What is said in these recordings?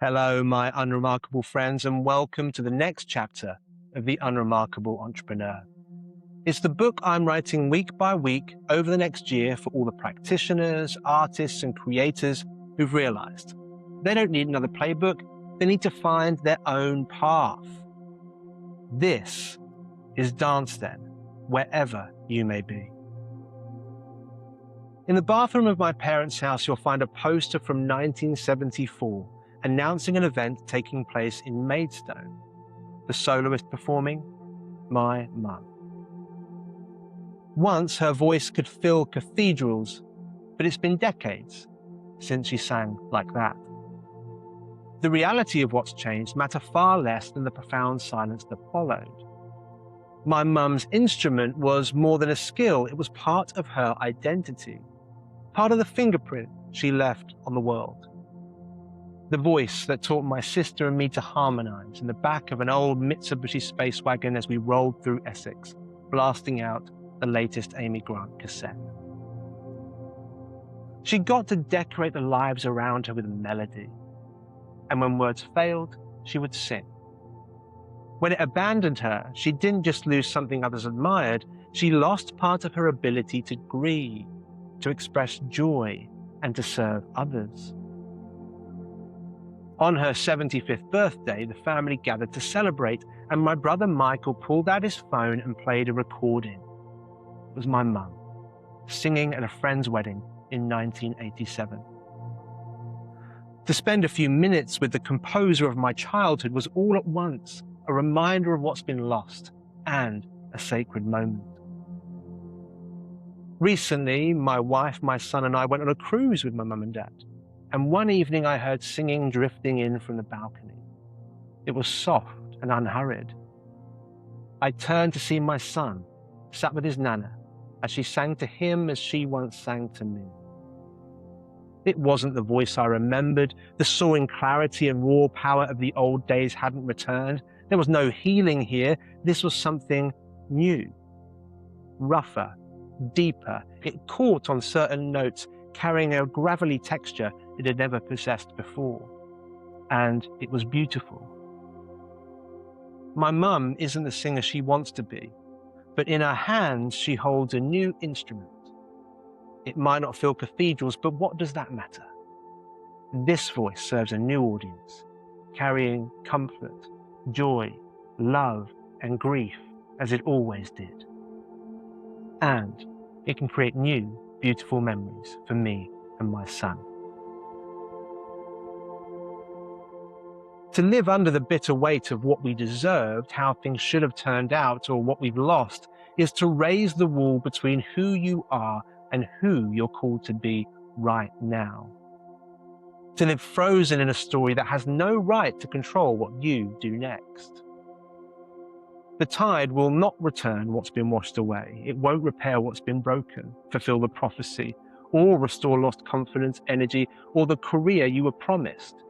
Hello, my unremarkable friends, and welcome to the next chapter of The Unremarkable Entrepreneur. It's the book I'm writing week by week over the next year for all the practitioners, artists, and creators who've realized they don't need another playbook, they need to find their own path. This is Dance Then, wherever you may be. In the bathroom of my parents' house, you'll find a poster from 1974 announcing an event taking place in Maidstone. The soloist performing, my mum. Once her voice could fill cathedrals, but it's been decades since she sang like that. The reality of what's changed matter far less than the profound silence that followed. My mum's instrument was more than a skill, it was part of her identity, part of the fingerprint she left on the world. The voice that taught my sister and me to harmonize in the back of an old Mitsubishi space wagon as we rolled through Essex, blasting out the latest Amy Grant cassette. She got to decorate the lives around her with melody, and when words failed, she would sing. When it abandoned her, she didn't just lose something others admired, she lost part of her ability to grieve, to express joy, and to serve others. On her 75th birthday, the family gathered to celebrate, and my brother Michael pulled out his phone and played a recording. It was my mum, singing at a friend's wedding in 1987. To spend a few minutes with the composer of my childhood was all at once a reminder of what's been lost and a sacred moment. Recently, my wife, my son, and I went on a cruise with my mum and dad. And one evening I heard singing drifting in from the balcony. It was soft and unhurried. I turned to see my son, sat with his nana, as she sang to him as she once sang to me. It wasn't the voice I remembered. The soaring clarity and raw power of the old days hadn't returned. There was no healing here. This was something new, rougher, deeper. It caught on certain notes, carrying a gravelly texture it had never possessed before. And it was beautiful. My mum isn't the singer she wants to be, but in her hands she holds a new instrument. It might not fill cathedrals, but what does that matter? This voice serves a new audience, carrying comfort, joy, love, and grief as it always did. And it can create new, beautiful memories for me and my son. To live under the bitter weight of what we deserved, how things should have turned out, or what we've lost, is to raise the wall between who you are and who you're called to be right now. To live frozen in a story that has no right to control what you do next. The tide will not return what's been washed away. It won't repair what's been broken, fulfill the prophecy, or restore lost confidence, energy, or the career you were promised.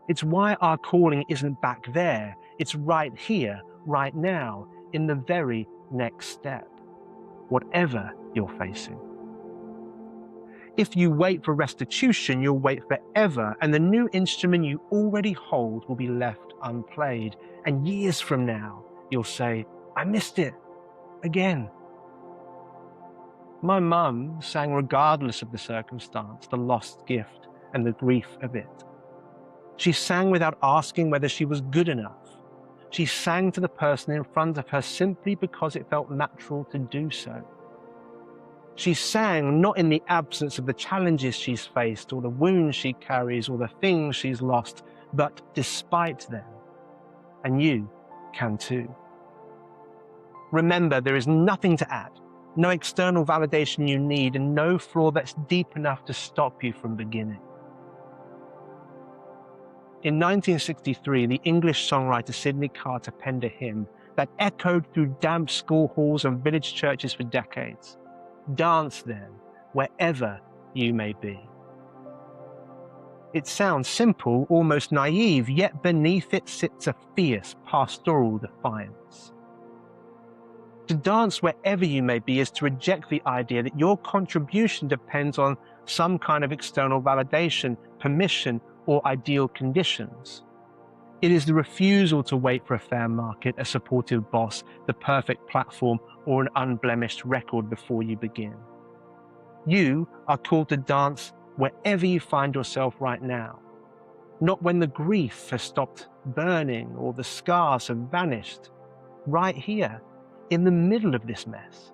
It's why our calling isn't back there. It's right here, right now, in the very next step, whatever you're facing. If you wait for restitution, you'll wait forever, and the new instrument you already hold will be left unplayed. And years from now, you'll say, I missed it again. My mum sang regardless of the circumstance, the lost gift, and the grief of it. She sang without asking whether she was good enough. She sang to the person in front of her simply because it felt natural to do so. She sang not in the absence of the challenges she's faced, or the wounds she carries, or the things she's lost, but despite them. And you can too. Remember, there is nothing to add, no external validation you need, and no flaw that's deep enough to stop you from beginning. In 1963, the English songwriter Sidney Carter penned a hymn that echoed through damp school halls and village churches for decades. Dance then, wherever you may be. It sounds simple, almost naive, yet beneath it sits a fierce pastoral defiance. To dance wherever you may be is to reject the idea that your contribution depends on some kind of external validation, permission, or ideal conditions. It is the refusal to wait for a fair market, a supportive boss, the perfect platform, or an unblemished record before you begin. You are called to dance wherever you find yourself right now, not when the grief has stopped burning or the scars have vanished, right here, in the middle of this mess.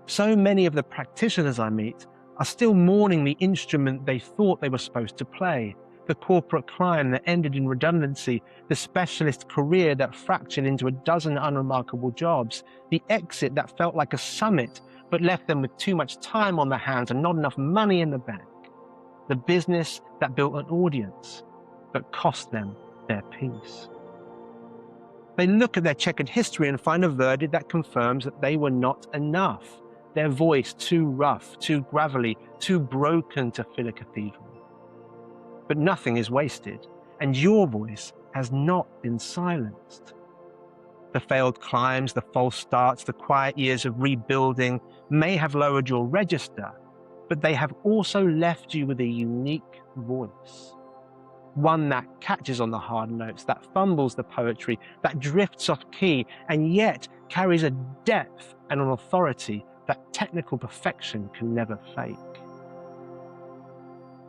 So many of the practitioners I meet are still mourning the instrument they thought they were supposed to play, the corporate climb that ended in redundancy, the specialist career that fractured into a dozen unremarkable jobs, the exit that felt like a summit but left them with too much time on their hands and not enough money in the bank, the business that built an audience but cost them their peace. They look at their checkered history and find a verdict that confirms that they were not enough, their voice too rough, too gravelly, too broken to fill a cathedral. But nothing is wasted, and your voice has not been silenced. The failed climbs, the false starts, the quiet years of rebuilding may have lowered your register, but they have also left you with a unique voice. One that catches on the hard notes, that fumbles the poetry, that drifts off key, and yet carries a depth and an authority that technical perfection can never fake.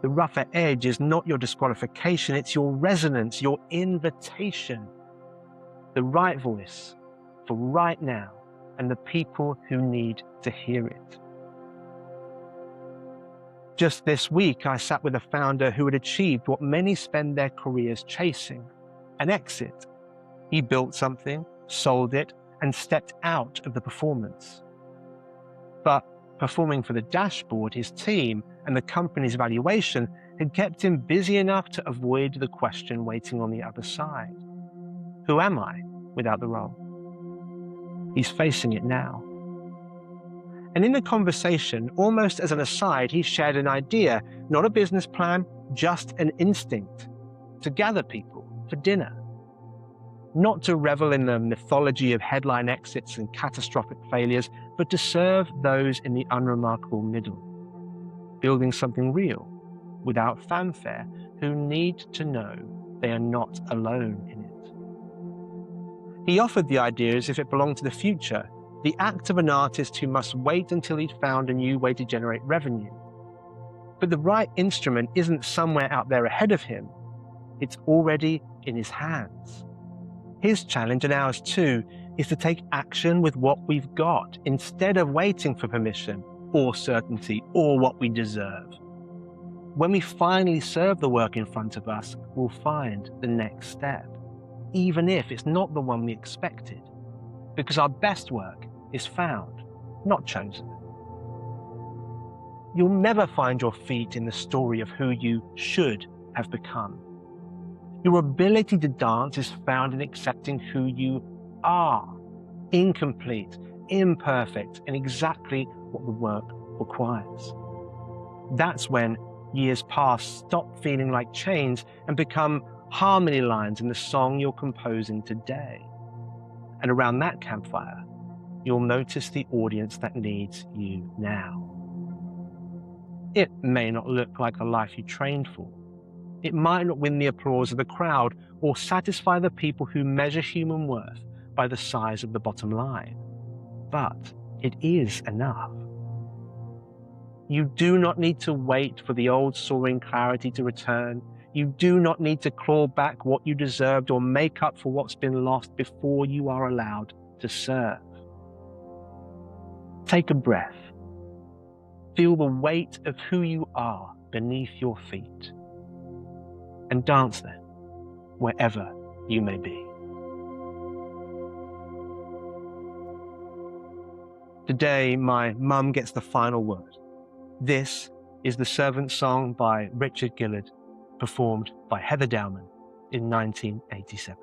The rougher edge is not your disqualification, it's your resonance, your invitation. The right voice for right now and the people who need to hear it. Just this week, I sat with a founder who had achieved what many spend their careers chasing, an exit. He built something, sold it, and stepped out of the performance. But performing for the dashboard, his team, and the company's valuation had kept him busy enough to avoid the question waiting on the other side. Who am I without the role? He's facing it now. And in the conversation, almost as an aside, he shared an idea, not a business plan, just an instinct, to gather people for dinner. Not to revel in the mythology of headline exits and catastrophic failures, but to serve those in the unremarkable middle, building something real, without fanfare, who need to know they are not alone in it. He offered the idea as if it belonged to the future, the act of an artist who must wait until he'd found a new way to generate revenue. But the right instrument isn't somewhere out there ahead of him, it's already in his hands. His challenge, and ours too, is to take action with what we've got, instead of waiting for permission, or certainty, or what we deserve. When we finally serve the work in front of us, we'll find the next step, even if it's not the one we expected, because our best work is found, not chosen. You'll never find your feet in the story of who you should have become. Your ability to dance is found in accepting who you are, incomplete, imperfect, and exactly what the work requires. That's when years past stop feeling like chains and become harmony lines in the song you're composing today. And around that campfire, you'll notice the audience that needs you now. It may not look like a life you trained for. It might not win the applause of the crowd or satisfy the people who measure human worth by the size of the bottom line. But it is enough. You do not need to wait for the old soaring clarity to return. You do not need to claw back what you deserved or make up for what's been lost before you are allowed to serve. Take a breath. Feel the weight of who you are beneath your feet. And dance then, wherever you may be. Today, my mum gets the final word. This is the Servant Song by Richard Gillard, performed by Heather Dowman in 1987.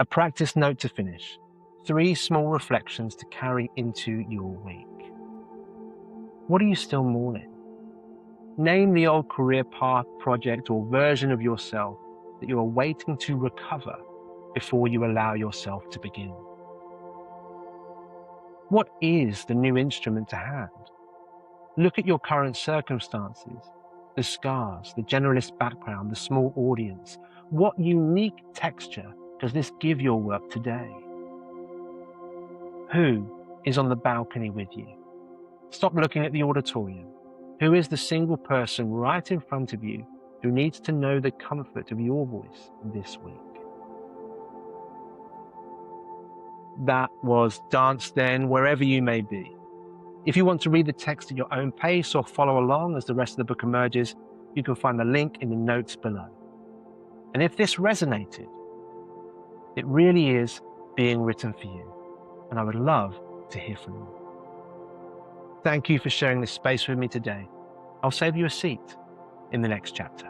A practice note to finish. 3 small reflections to carry into your week. What are you still mourning? Name the old career path, project, or version of yourself that you are waiting to recover before you allow yourself to begin. What is the new instrument to hand? Look at your current circumstances, the scars, the generalist background, the small audience. What unique texture does this give your work today? Who is on the balcony with you? Stop looking at the auditorium. Who is the single person right in front of you who needs to know the comfort of your voice this week? That was Dance Then, wherever you may be. If you want to read the text at your own pace or follow along as the rest of the book emerges, you can find the link in the notes below. And if this resonated, it really is being written for you, and I would love to hear from you. Thank you for sharing this space with me today. I'll save you a seat in the next chapter.